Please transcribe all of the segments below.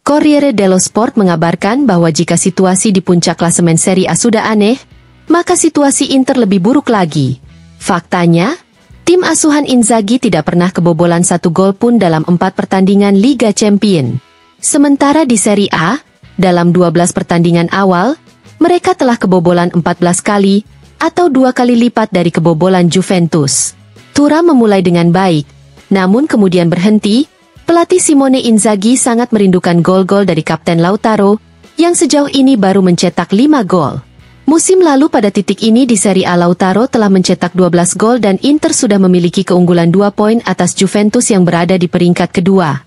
Corriere dello Sport mengabarkan bahwa jika situasi di puncak klasemen Serie A sudah aneh, maka situasi Inter lebih buruk lagi. Faktanya, tim asuhan Inzaghi tidak pernah kebobolan 1 gol pun dalam 4 pertandingan Liga Champions. Sementara di Serie A, dalam 12 pertandingan awal, mereka telah kebobolan 14 kali, atau 2 kali lipat dari kebobolan Juventus. Thuram memulai dengan baik, namun kemudian berhenti. Pelatih Simone Inzaghi sangat merindukan gol-gol dari Kapten Lautaro, yang sejauh ini baru mencetak 5 gol. Musim lalu pada titik ini di Serie A Lautaro telah mencetak 12 gol dan Inter sudah memiliki keunggulan 2 poin atas Juventus yang berada di peringkat kedua.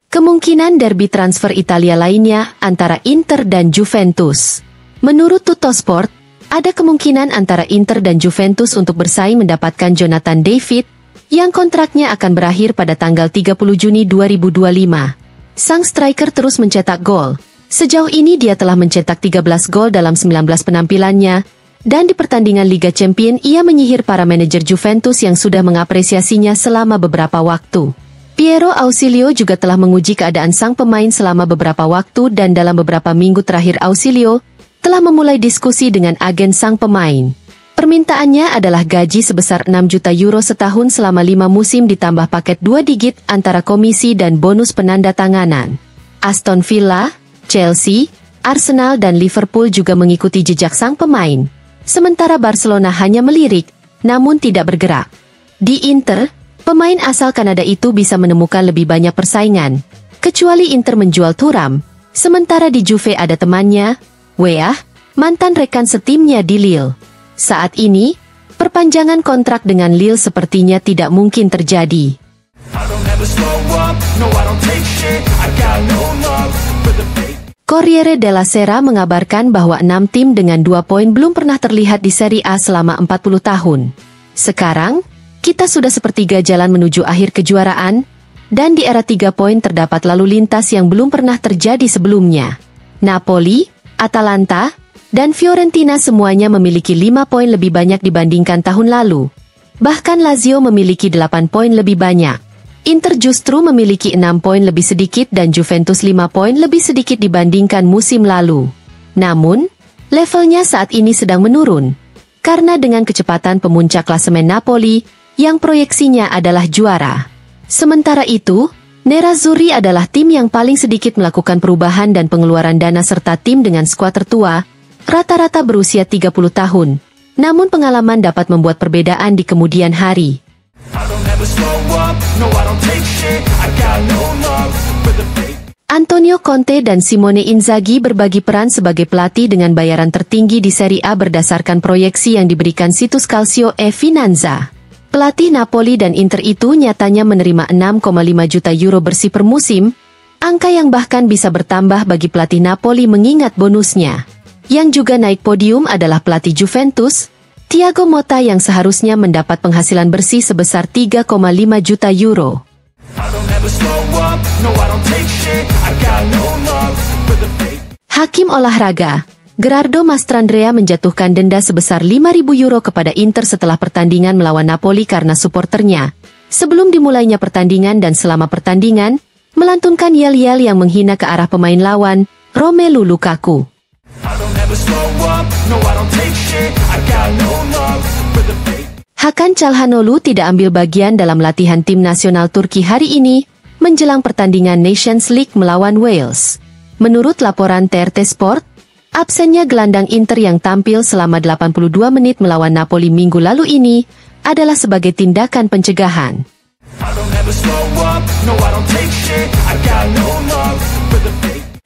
Kemungkinan derby transfer Italia lainnya antara Inter dan Juventus. Menurut Tuttosport, ada kemungkinan antara Inter dan Juventus untuk bersaing mendapatkan Jonathan David, yang kontraknya akan berakhir pada tanggal 30 Juni 2025. Sang striker terus mencetak gol. Sejauh ini dia telah mencetak 13 gol dalam 19 penampilannya, dan di pertandingan Liga Champions ia menyihir para manajer Juventus yang sudah mengapresiasinya selama beberapa waktu. Piero Ausilio juga telah menguji keadaan sang pemain selama beberapa waktu dan dalam beberapa minggu terakhir Ausilio telah memulai diskusi dengan agen sang pemain. Permintaannya adalah gaji sebesar 6 juta euro setahun selama 5 musim ditambah paket 2 digit antara komisi dan bonus penanda tanganan. Aston Villa, Chelsea, Arsenal dan Liverpool juga mengikuti jejak sang pemain. Sementara Barcelona hanya melirik, namun tidak bergerak. Di Inter, pemain asal Kanada itu bisa menemukan lebih banyak persaingan, kecuali Inter menjual Thuram. Sementara di Juve ada temannya, Weah, mantan rekan setimnya di Lille. Saat ini, perpanjangan kontrak dengan Lille sepertinya tidak mungkin terjadi. Corriere della Sera mengabarkan bahwa 6 tim dengan 2 poin belum pernah terlihat di Serie A selama 40 tahun. Sekarang, kita sudah sepertiga jalan menuju akhir kejuaraan, dan di era 3 poin terdapat lalu lintas yang belum pernah terjadi sebelumnya. Napoli, Atalanta, dan Fiorentina semuanya memiliki 5 poin lebih banyak dibandingkan tahun lalu. Bahkan Lazio memiliki 8 poin lebih banyak. Inter justru memiliki 6 poin lebih sedikit dan Juventus 5 poin lebih sedikit dibandingkan musim lalu. Namun, levelnya saat ini sedang menurun. Karena dengan kecepatan pemuncak klasemen Napoli, yang proyeksinya adalah juara. Sementara itu, Nerazzurri adalah tim yang paling sedikit melakukan perubahan dan pengeluaran dana serta tim dengan skuad tertua, rata-rata berusia 30 tahun. Namun pengalaman dapat membuat perbedaan di kemudian hari. Antonio Conte dan Simone Inzaghi berbagi peran sebagai pelatih dengan bayaran tertinggi di Serie A berdasarkan proyeksi yang diberikan situs Calcio e Finanza. Pelatih Napoli dan Inter itu nyatanya menerima 6,5 juta euro bersih per musim, angka yang bahkan bisa bertambah bagi pelatih Napoli mengingat bonusnya. Yang juga naik podium adalah pelatih Juventus, Thiago Motta yang seharusnya mendapat penghasilan bersih sebesar 3,5 juta euro. Hakim olahraga Gerardo Mastrandrea menjatuhkan denda sebesar 5.000 euro kepada Inter setelah pertandingan melawan Napoli karena suporternya, sebelum dimulainya pertandingan dan selama pertandingan, melantunkan yel-yel yang menghina ke arah pemain lawan, Romelu Lukaku. Hakan Çalhanoğlu tidak ambil bagian dalam latihan tim nasional Turki hari ini, menjelang pertandingan Nations League melawan Wales. Menurut laporan TRT Sport, absennya gelandang Inter yang tampil selama 82 menit melawan Napoli minggu lalu ini adalah sebagai tindakan pencegahan.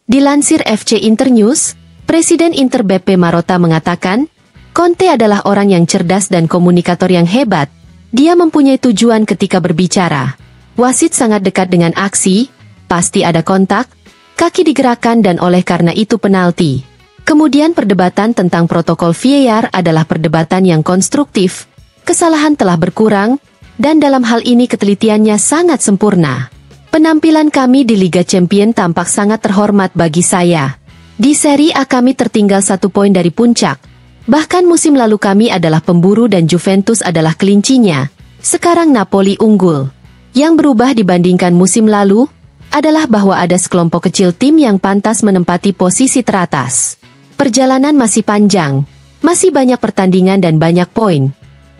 Dilansir FC Internews, Presiden Inter Beppe Marotta mengatakan, Conte adalah orang yang cerdas dan komunikator yang hebat. Dia mempunyai tujuan ketika berbicara. Wasit sangat dekat dengan aksi, pasti ada kontak, kaki digerakkan dan oleh karena itu penalti. Kemudian perdebatan tentang protokol VAR adalah perdebatan yang konstruktif, kesalahan telah berkurang, dan dalam hal ini ketelitiannya sangat sempurna. Penampilan kami di Liga Champions tampak sangat terhormat bagi saya. Di Serie A kami tertinggal 1 poin dari puncak, Bahkan musim lalu kami adalah pemburu dan Juventus adalah kelincinya. Sekarang Napoli unggul. Yang berubah dibandingkan musim lalu adalah bahwa ada sekelompok kecil tim yang pantas menempati posisi teratas. Perjalanan masih panjang, masih banyak pertandingan dan banyak poin.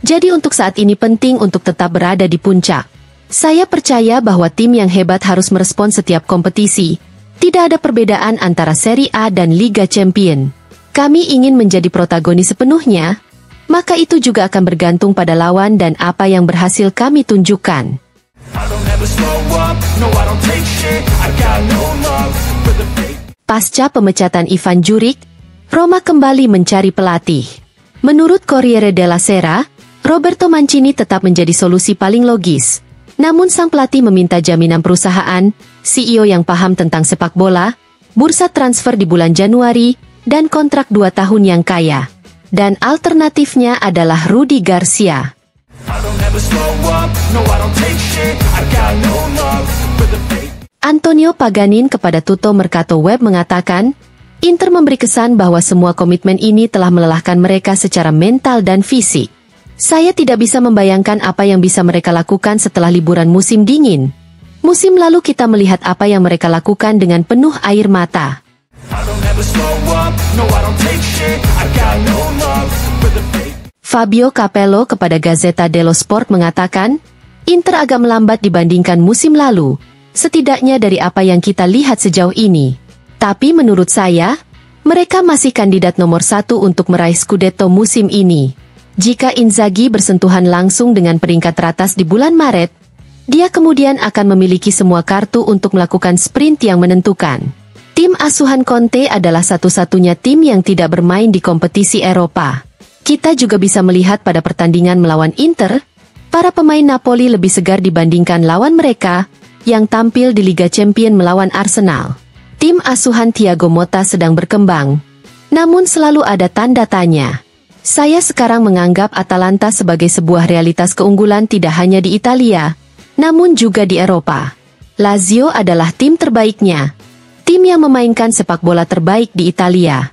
Jadi untuk saat ini penting untuk tetap berada di puncak. Saya percaya bahwa tim yang hebat harus merespon setiap kompetisi. Tidak ada perbedaan antara Serie A dan Liga Champion. Kami ingin menjadi protagonis sepenuhnya, maka itu juga akan bergantung pada lawan dan apa yang berhasil kami tunjukkan. Pasca pemecatan Ivan Juric, Roma kembali mencari pelatih. Menurut Corriere della Sera, Roberto Mancini tetap menjadi solusi paling logis. Namun sang pelatih meminta jaminan perusahaan, CEO yang paham tentang sepak bola, bursa transfer di bulan Januari, dan kontrak 2 tahun yang kaya. Dan alternatifnya adalah Rudi Garcia. Antonio Paganin kepada Tutto Mercato Web mengatakan, Inter memberi kesan bahwa semua komitmen ini telah melelahkan mereka secara mental dan fisik. Saya tidak bisa membayangkan apa yang bisa mereka lakukan setelah liburan musim dingin. Musim lalu kita melihat apa yang mereka lakukan dengan penuh air mata. Fabio Capello kepada Gazzetta dello Sport mengatakan, Inter agak melambat dibandingkan musim lalu, setidaknya dari apa yang kita lihat sejauh ini. Tapi menurut saya, mereka masih kandidat nomor 1 untuk meraih Scudetto musim ini. Jika Inzaghi bersentuhan langsung dengan peringkat teratas di bulan Maret, dia kemudian akan memiliki semua kartu untuk melakukan sprint yang menentukan. Tim asuhan Conte adalah satu-satunya tim yang tidak bermain di kompetisi Eropa. Kita juga bisa melihat pada pertandingan melawan Inter, para pemain Napoli lebih segar dibandingkan lawan mereka, yang tampil di Liga Champion melawan Arsenal. Tim asuhan Thiago Motta sedang berkembang, namun selalu ada tanda tanya. Saya sekarang menganggap Atalanta sebagai sebuah realitas keunggulan tidak hanya di Italia, namun juga di Eropa. Lazio adalah tim terbaiknya, tim yang memainkan sepak bola terbaik di Italia.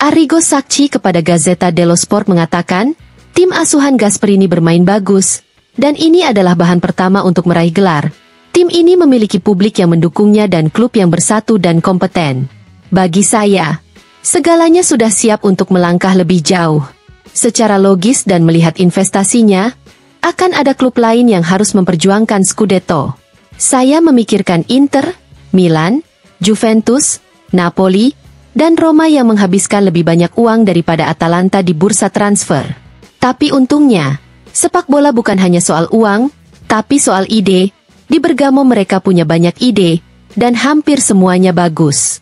Arrigo Sacchi kepada Gazzetta dello Sport mengatakan, tim asuhan Gasperini bermain bagus, dan ini adalah bahan pertama untuk meraih gelar. Tim ini memiliki publik yang mendukungnya dan klub yang bersatu dan kompeten. Bagi saya, segalanya sudah siap untuk melangkah lebih jauh. Secara logis dan melihat investasinya, akan ada klub lain yang harus memperjuangkan Scudetto. Saya memikirkan Inter, Milan, Juventus, Napoli, dan Roma yang menghabiskan lebih banyak uang daripada Atalanta di bursa transfer. Tapi untungnya, sepak bola bukan hanya soal uang, tapi soal ide. Di Bergamo mereka punya banyak ide, dan hampir semuanya bagus.